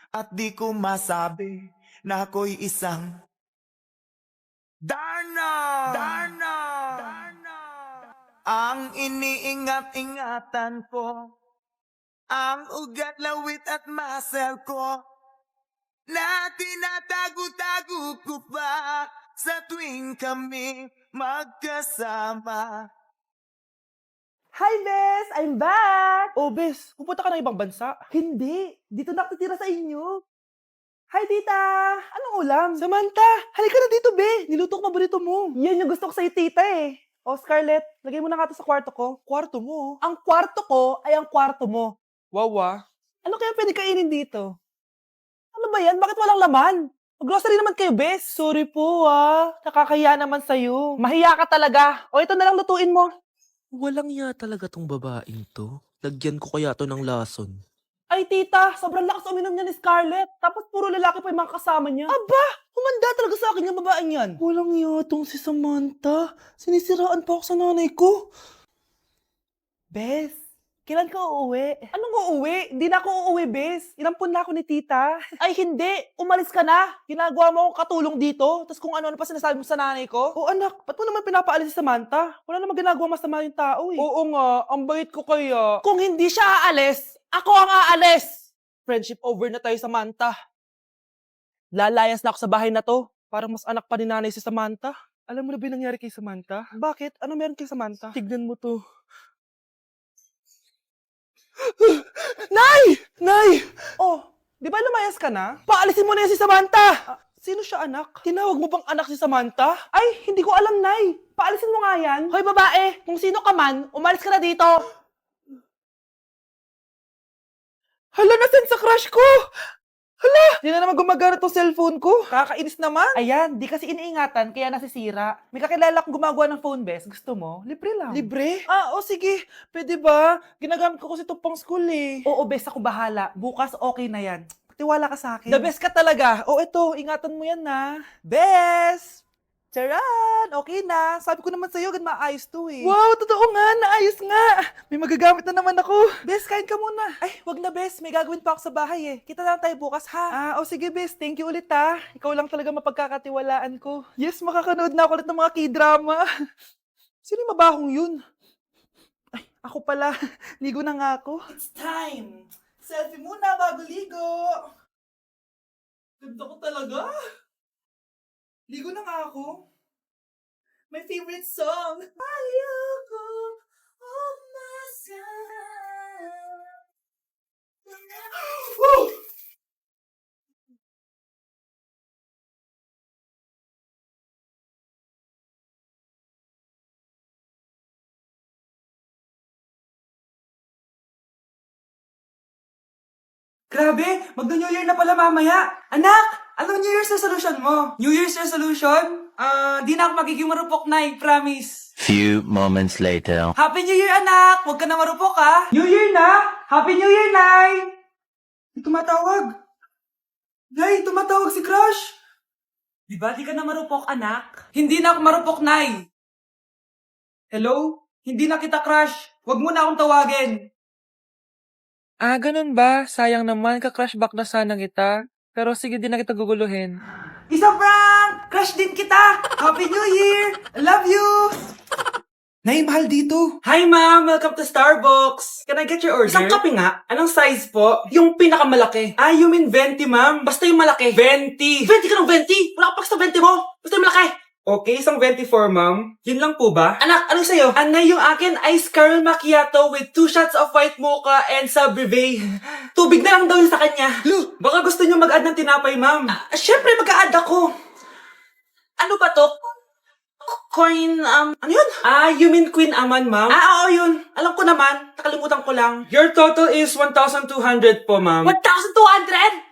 At di ko masabi na ako'y isang Darna! Darna! Darna! Ang iniingat-ingatan ko, ang ugat, lawit at muscle ko, na tinatago-tago ko pa sa tuwing kami magkasama. Hi, Bes! I'm back! Oh, Bes, pupunta ka ng ibang bansa. Hindi, dito na ako titira sa inyo. Hi, tita! Anong ulam? Samantha, halika na dito, Be. Niluto ko paborito mo. Yan yung gusto ko sa'yo, tita eh. O, Scarlett, lagay mo na nga to sa kwarto ko. Kwarto mo. Ang kwarto ko ay ang kwarto mo. Wawa. Ano kaya pwede kainin dito? Ano ba yan? Bakit walang laman? Mag-grocery naman kayo, Bes. Sorry po, Nakakahiya naman sa'yo. Mahiya ka talaga. O, ito na lang lutuin mo. Walang ya talaga tong babaeng to. Lagyan ko kaya to ng lason. Ay, tita, sobrang lakas uminom niya ni Scarlett. Tapos puro lalaki pa yung mga kasama niya. Aba, humanda talaga sa akin yung babaeng yan. Walang iya tong si Samantha. Sinisiraan pa ako sa nanay ko. Bes, kailan ka uuwi? Anong uuwi? Hindi na ako uuwi, Bes. Inampun na ako ni tita. Ay, hindi. Umalis ka na. Ginagawa mo akong katulong dito. Tapos kung ano-ano pa sinasabi mo sa nanay ko. O anak, ba't mo naman pinapaalis si Samantha? Wala namang ginagawa masama yung tao eh. Oo nga, ang bait ko kaya. Kung hindi siya aalis, ako ang aalis. Friendship over na tayo, Samantha. Lalayas na ako sa bahay na to. Parang mas anak pa ni nanay si Samantha. Alam mo na ba yung nangyari kay Samantha? Bakit? Ano meron kay Samantha? Tignan mo to. Nay! Nay! Oh, di ba lumayas ka na? Paalisin mo na yan si Samantha! Sino siya, anak? Tinawag mo bang anak si Samantha? Ay, hindi ko alam, Nay. Paalisin mo nga yan. Hoy, babae, kung sino ka man, umalis ka na dito. Hala, nasan sa crush ko? Hala! Di na naman gumagana tong cellphone ko. Kakainis naman. Ayan, di kasi iniingatan, kaya nasisira. May kakilala kong gumagawa ng phone, Bes. Gusto mo? Libre lang. Libre? Sige. Pwede ba? Ginagamit ko kasi ito pang school eh. Oo, Bes, ako bahala. Bukas okay na yan. Tiwala ka sa akin. The best ka talaga. Ito, ingatan mo yan na. Best! Charan! Okay na. Sabi ko naman sa'yo, gan maayos to eh. Wow, totoo nga. Naayos nga. May magagamit na naman ako. Bes, kain ka muna. Ay, wag na, Bes. May gagawin pa ako sa bahay eh. Kita na lang tayo bukas, ha? Sige, Bes. Thank you ulit, ha. Ikaw lang talaga mapagkakatiwalaan ko. Yes, makakanood na ako ulit ng mga K-drama. Sino yung mabahong yun? Ay, ako pala. Ligo na nga ako. It's time. Selfie muna bago ligo. Ganda ko talaga. Ligo na nga ako. My favorite song. Ayoko of myself. Woo! Grabe, magno-New Year na pala mamaya. Anak, anong New Year's resolution mo? New Year's resolution? Di na ako magiging marupok na, promise. Few moments later. Happy New Year, anak! Huwag ka na marupok, ha? New Year na! Happy New Year, Nay! Tumatawag. Nay, tumatawag si Crush. Di ba di ka na marupok, anak? Hindi na ako marupok, Nay. Hello? Hindi na kita crush. Huwag mo na akong tawagin. Ganun ba? Sayang naman, ka-crush back na sana kita. Pero sige, di na kita guguluhin. Isang prank! Crush din kita! Happy New Year! I love you! Nay, mahal dito. Hi, ma'am! Welcome to Starbucks! Can I get your order? Isang kape nga. Anong size po? Yung pinakamalaki. You mean 20, ma'am? Basta yung malaki. 20! 20 ka ng 20! Wala ka pa sa 20 mo! Basta yung malaki! Okay, isang 24, ma'am. Yun lang po ba? Anak, anong sa'yo? Anay, yung akin, ice caramel macchiato with 2 shots of white mocha and sa brevet. Tubig na lang daw yun sa kanya. Lu, baka gusto nyo mag-add ng tinapay, ma'am. Syempre, mag-a-add ako. Ano ba to? Coin, ano yun? You mean Queen Aman, ma'am? Oo, yun. Alam ko naman. Nakalimutan ko lang. Your total is 1,200 po, ma'am. 1,200?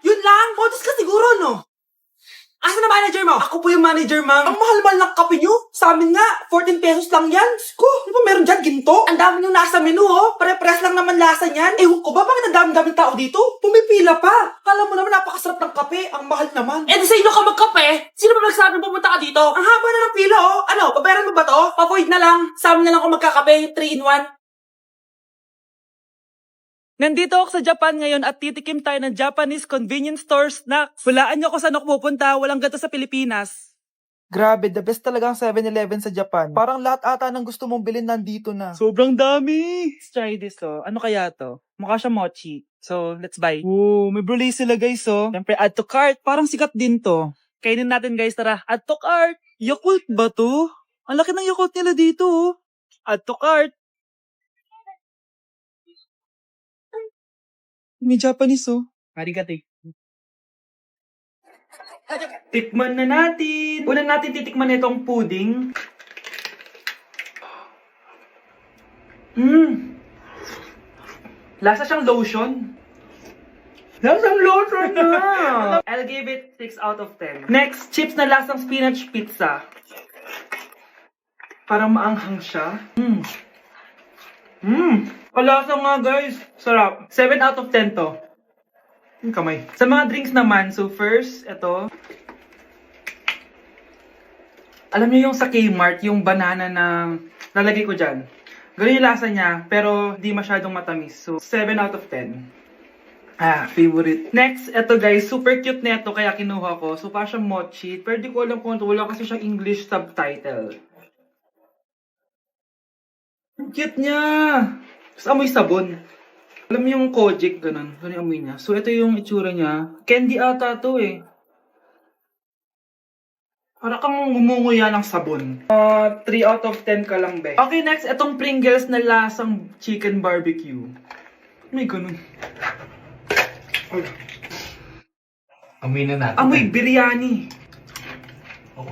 Yun lang? Modest ka siguro, no? Asa na manager mo? Ako po yung manager, ma'am. Ang mahal-mahal ng kape nyo. Sa amin nga, 14 pesos lang yan. Sko, di ba meron dyan ginto? Ang dami nyo nasa menu, oh. Pare-press lang naman lasa niyan. Ewan ko ba, bakit ang dami-daming tao dito? Pumipila pa. Kala mo naman napakasarap ng kape. Ang mahal naman. Eh, di sa inyo ka magkape? Sino ba nagsabi pumunta ka dito? Ang haba na ng pila, oh. Ano, pabayaran mo ba to? Pa-void na lang. Sa amin na lang ako magkakape, 3 in 1. Nandito ako sa Japan ngayon at titikim tayo ng Japanese convenience store snacks. Hulaan niyo kung saan ako pupunta, walang ganito sa Pilipinas. Grabe, the best talaga ang 7-Eleven sa Japan. Parang lahat ata ng gusto mong bilhin nandito na. Sobrang dami! Let's try this, oh. Ano kaya to? Mukha siya mochi. So, let's buy. Oh, may brulee sila, guys, oh. Siyempre, add to cart. Parang sikat din to. Kainin natin, guys, tara. Add to cart. Yakult ba to? Ang laki ng Yakult nila dito, oh. Add to cart. May Japanese, oh. Arigato. Tikman na natin. Una natin titikman itong pudding. Lasa siyang lotion. Lasang lotion na! I'll give it 6 out of 10. Next, chips na lasang spinach pizza. Parang maanghang siya. Kalasa nga, guys. Sarap. 7 out of 10 to. Yung kamay. Sa mga drinks naman, so first, ito. Alam niyo yung sa Kmart, yung banana na lalagay ko dyan. Ganun yung lasa niya, pero di masyadong matamis. So, 7 out of 10. Favorite. Next, ito guys, super cute na ito, kaya kinuha ko. So, parang siyang mochi. Pero di ko alam kung ito, wala kasi siyang English subtitle. Ang cute niya! Tapos amoy sabon. Alam mo yung Kojic, ganun. Ganun yung amoy niya. So, ito yung itsura niya. Candy ata to eh. Para kang ngumunguya ng sabon. 3 out of 10 ka lang, be. Okay, next, itong Pringles na lasang chicken barbecue. May ganun. Amoy na natin. Amoy biryani.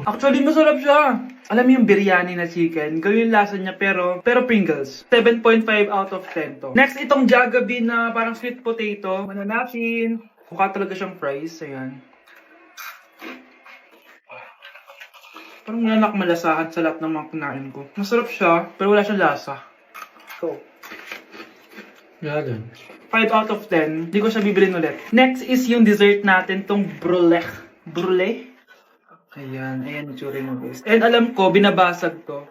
Actually, masarap siya. Alam mo yung biryani na chicken, ganun yung lasa niya, pero Pringles. 7.5 out of 10 to. Next, itong Jollibee na parang sweet potato. Ano natin? Mukha talaga siyang fries. Ayan. Parang nanak malasahan sa lahat ng mga kinain ko. Masarap siya, pero wala siyang lasa. So, Yan. 5 out of 10. Hindi ko siya bibilin ulit. Next is yung dessert natin, tong brulee. Brulee? Ayan, ayan yung tsura mo guys. And alam ko, binabasag to.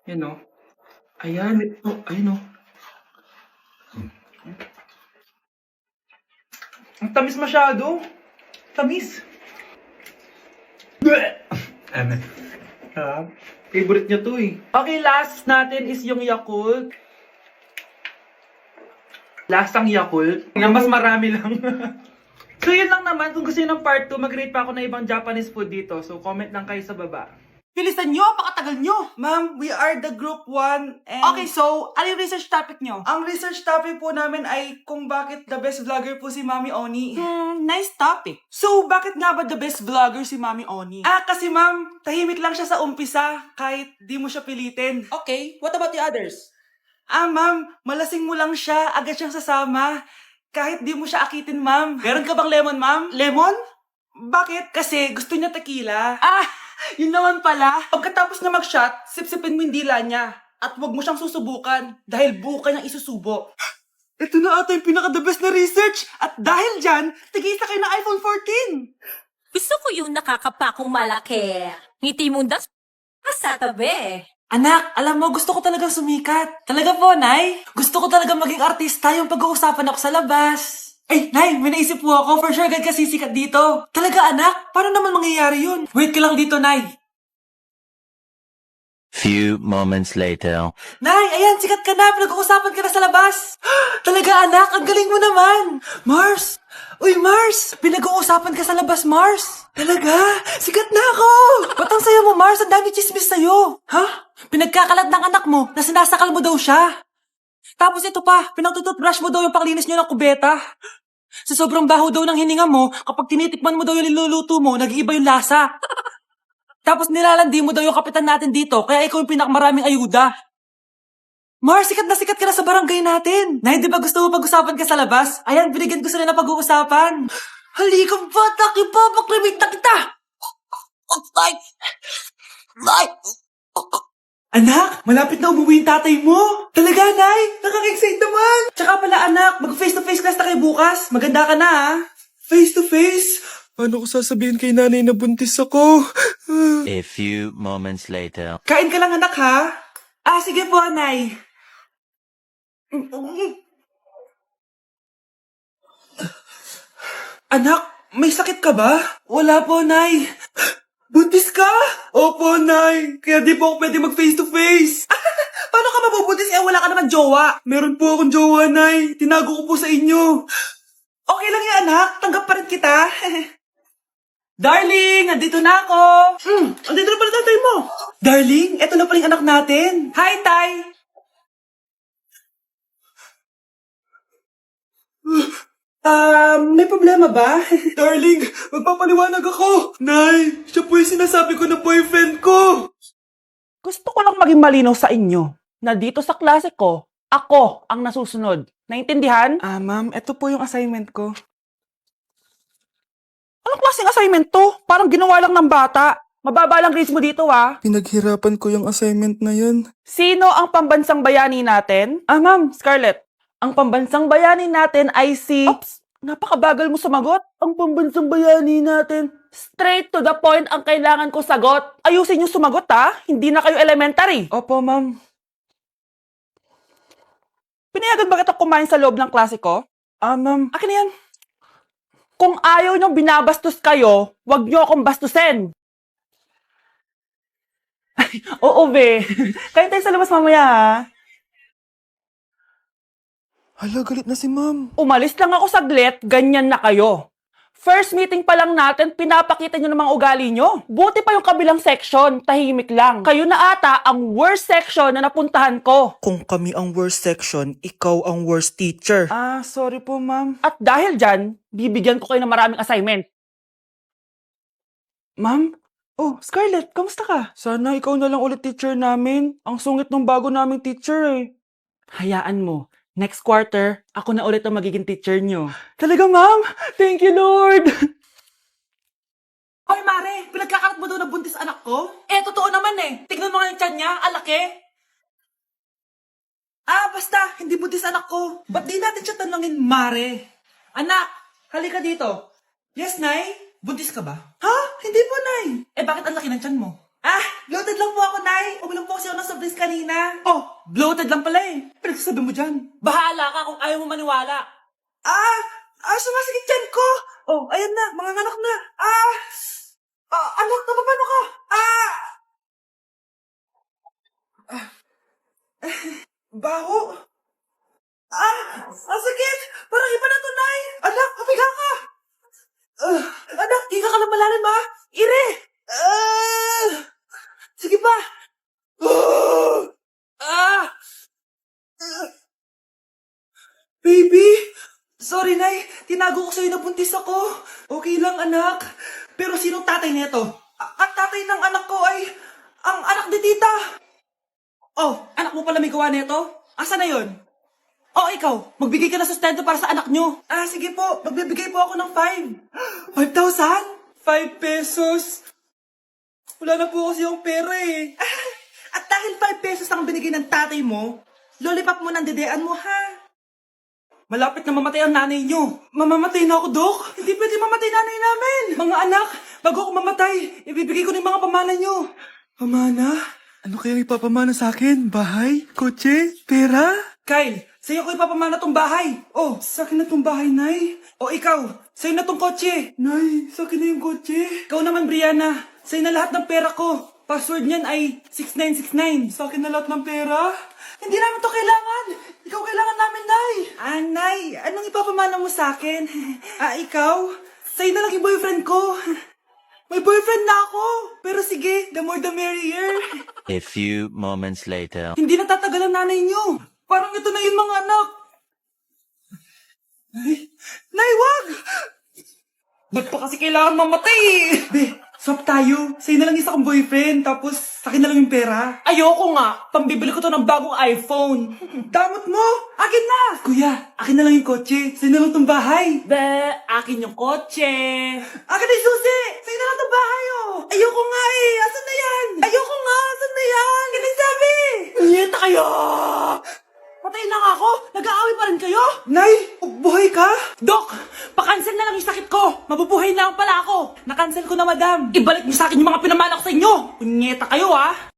Yan o. Ayan, ito, ayun o. Ang tamis masyado. Tamis. Ano? Favorite niya to eh. Okay, last natin is yung Yakult. Lasang Yakult. Na mas marami lang. So yun lang naman, kung gusto nyo ng part 2, mag-rate pa ako ng ibang Japanese food dito. So comment lang kayo sa baba. Bilisan nyo, pakatagal nyo! Ma'am, we are the group 1 and... Okay, so ano yung research topic nyo? Ang research topic po namin ay kung bakit the best vlogger po si Mami Oni. Nice topic. So bakit nga ba the best vlogger si Mami Oni? Kasi ma'am, tahimik lang siya sa umpisa kahit di mo siya pilitin. Okay, what about the others? Ma'am, malasing mo lang siya, agad siyang sasama. Kahit di mo siya akitin, ma'am. Meron ka bang lemon, ma'am? Lemon? Bakit? Kasi gusto niya tequila. Yun naman pala. Pagkatapos na mag-shot, sipsipin mo yung dila niya. At huwag mo siyang susubukan dahil buo ka niyang isusubo. Ito na ata yung pinaka-the best na research. At dahil dyan, tigisa kayo ng iPhone 14. Gusto ko yung nakakapakong malaki. Ngiti mo sa tabi. Anak, alam mo, gusto ko talagang sumikat. Talaga po, Nay? Gusto ko talagang maging artista yung pag-uusapan ako sa labas. Ay, Nay, may naisip po ako. For sure, agad ka sisikat dito. Talaga, anak? Paano naman mangyayari yun? Wait ka lang dito, Nay. Few moments later. Nay, ayan, sikat ka na. Pinag-uusapan ka na sa labas. Talaga, anak? Ang galing mo naman. Mars! Uy, Mars! Pinag-uusapan ka sa labas, Mars. Talaga? Sikat na ako! Ba't ang sayo mo, Mars? Ang dami chismis sa'yo. Ha? Pinagkakalat ng anak mo na sinasakal mo daw siya. Tapos ito pa, pinagtututbrush mo daw yung panglinis nyo ng kubeta. Sa sobrang baho daw ng hininga mo, kapag tinitikman mo daw yung niluluto mo, nag-iiba yung lasa. Tapos nilalandi mo daw yung kapitan natin dito, kaya ikaw yung pinakamaraming ayuda. Mars, sikat ka na sa barangay natin. Nay, di ba gusto mo pag-usapan ka sa labas? Ayan, binigyan ko sila na pag-uusapan. Halika, bata, ipapakrimit na kita. Anak, malapit na umuwi yung tatay mo. Talaga, Nay? Nakaka-excite naman. Tsaka pala, anak, mag-face-to-face class na kayo bukas. Maganda ka na, ha? Face-to-face? Paano ko sasabihin kay nanay na buntis ako? A few moments later. Kain ka lang, anak, ha? Sige po, Nay. Anak, may sakit ka ba? Wala po, Nay. Buntis ka? Opo, Nay. Kaya di po ako pwede mag face to face. Paano ka mabubuntis? Wala ka naman jowa. Meron po akong jowa, Nay. Tinago ko po sa inyo. Okay lang yan, anak. Tanggap pa rin kita. Darling, nandito na ako. Andito na pala tatay mo. Darling, eto na pala yung anak natin. Hi, Tay. May problema ba? Darling, magpapaliwanag ako. Nay, siya po yung sinasabi ko na boyfriend ko. Gusto ko lang maging malinaw sa inyo na dito sa klase ko, ako ang nasusunod. Naintindihan? Ma'am, eto po yung assignment ko. Anong klaseng assignment to? Parang ginawa lang ng bata. Mababa lang grades mo dito, Pinaghirapan ko yung assignment na yun. Sino ang pambansang bayani natin? Ma'am, Scarlett. Ang pambansang bayani natin ay si... Oops! Napakabagal mo sumagot. Ang pambansang bayani natin. Straight to the point ang kailangan ko sagot. Ayusin yung sumagot, Hindi na kayo elementary. Opo, ma'am. Pinayagan ba kita kumain sa loob ng klase ko? Ma'am. Akin na yan. Kung ayaw niyong binabastos kayo, wag niyo akong bastusin. Ay, oo, be. Kain tayo sa labas mamaya, Hala, galit na si ma'am. Umalis lang ako saglit, ganyan na kayo. First meeting pa lang natin, pinapakita niyo ng mga ugali niyo. Buti pa yung kabilang section, tahimik lang. Kayo na ata ang worst section na napuntahan ko. Kung kami ang worst section, ikaw ang worst teacher. Sorry po, ma'am. At dahil dyan, bibigyan ko kayo ng maraming assignment. Ma'am? Oh, Scarlett, kamusta ka? Sana ikaw na lang ulit teacher namin. Ang sungit ng bago naming teacher eh. Hayaan mo. Next quarter, ako na ulit ang magiging teacher nyo. Talaga, ma'am? Thank you, Lord! Hoy, Mare! Pinagkakarat mo daw na buntis anak ko? Totoo naman Tignan mo nga yung tiyan niya, alaki. Basta, hindi buntis anak ko. Ba't di natin siya tanongin, Mare? Anak, halika dito. Yes, Nay? Buntis ka ba? Ha? Hindi po, Nay. Bakit ang laki ng tiyan mo? Bloated lang po ako, Nay. Uminom po kasi ako ng soft drinks kanina. Oh, bloated lang pala Pinagsasabi mo dyan. Bahala ka kung ayaw mo maniwala. Sumasigit tiyan ko. Oh, ayan na, mga anak na. Anak, napapano ka? Baho. Sakit. Parang iba na to, Nay. Anak, papiga ka. Anak, higa ka lang malalim, Ire. Sige pa. Baby! Sorry, Nay. Tinago ko sa'yo na buntis ako. Okay lang, anak. Pero sinong tatay nito? Ang tatay ng anak ko ay ang anak ni tita. Oh, anak mo pala may gawa nito? Asa na yon? Oh, ikaw, magbigay ka na sustento para sa anak nyo. Sige po, magbibigay po ako ng 5. 5,000? 5 pesos? Wala na po kasi yung pera eh. At dahil 5 pesos ang binigay ng tatay mo, lollipop mo ng dedean mo, ha? Malapit na mamatay ang nanay nyo. Mamamatay na ako, Dok. Hindi pwede mamatay nanay namin. Mga anak, bago ako mamatay, ibibigay ko na yung mga pamana nyo. Pamana? Ano kayang ipapamana sa akin? Bahay? Kotse? Pera? Kyle, sa'yo ko ipapamana tong bahay. Oh, sa akin na tong bahay, Nay. O ikaw, sa'yo na tong kotse. Nay, sa akin na yung kotse. Ikaw naman, Brianna, sa'yo na lahat ng pera ko. Password niyan ay 6969. Sa akin na lahat ng pera? Hindi namin to kailangan. Ikaw kailangan namin, Nay. Nay, anong ipapamana mo sa akin? Ikaw? Sa'yo na lang yung boyfriend ko. May boyfriend na ako. Pero sige, the more the merrier. A few moments later. Hindi natatagal ang nanay niyo. Parang ito na yung mga anak. Nay, wag! Ba't pa kasi kailangan mamatay Be, swap tayo. Sa'yo na lang isa kong boyfriend, tapos sa akin na lang yung pera. Ayoko nga. Pambibili ko to ng bagong iPhone. Damot mo! Akin na! Kuya, akin na lang yung kotse. Sa'yo na lang tong bahay. Be, akin yung kotse. Akin na yung susi! Sa'yo na lang tong bahay, Ayoko nga Asan na yan? Ayoko nga! Asan na yan? Sabi! Nyeta kayo! Patay na nga ako! Nag-aaway pa rin kayo? Nay, buhay ka? Dok, pakancel na lang yung sakit ko. Mabubuhay na lang pala ako. Nakancel ko na, madam. Ibalik niyo sa akin yung mga pinamana ko sa inyo. Punyeta kayo,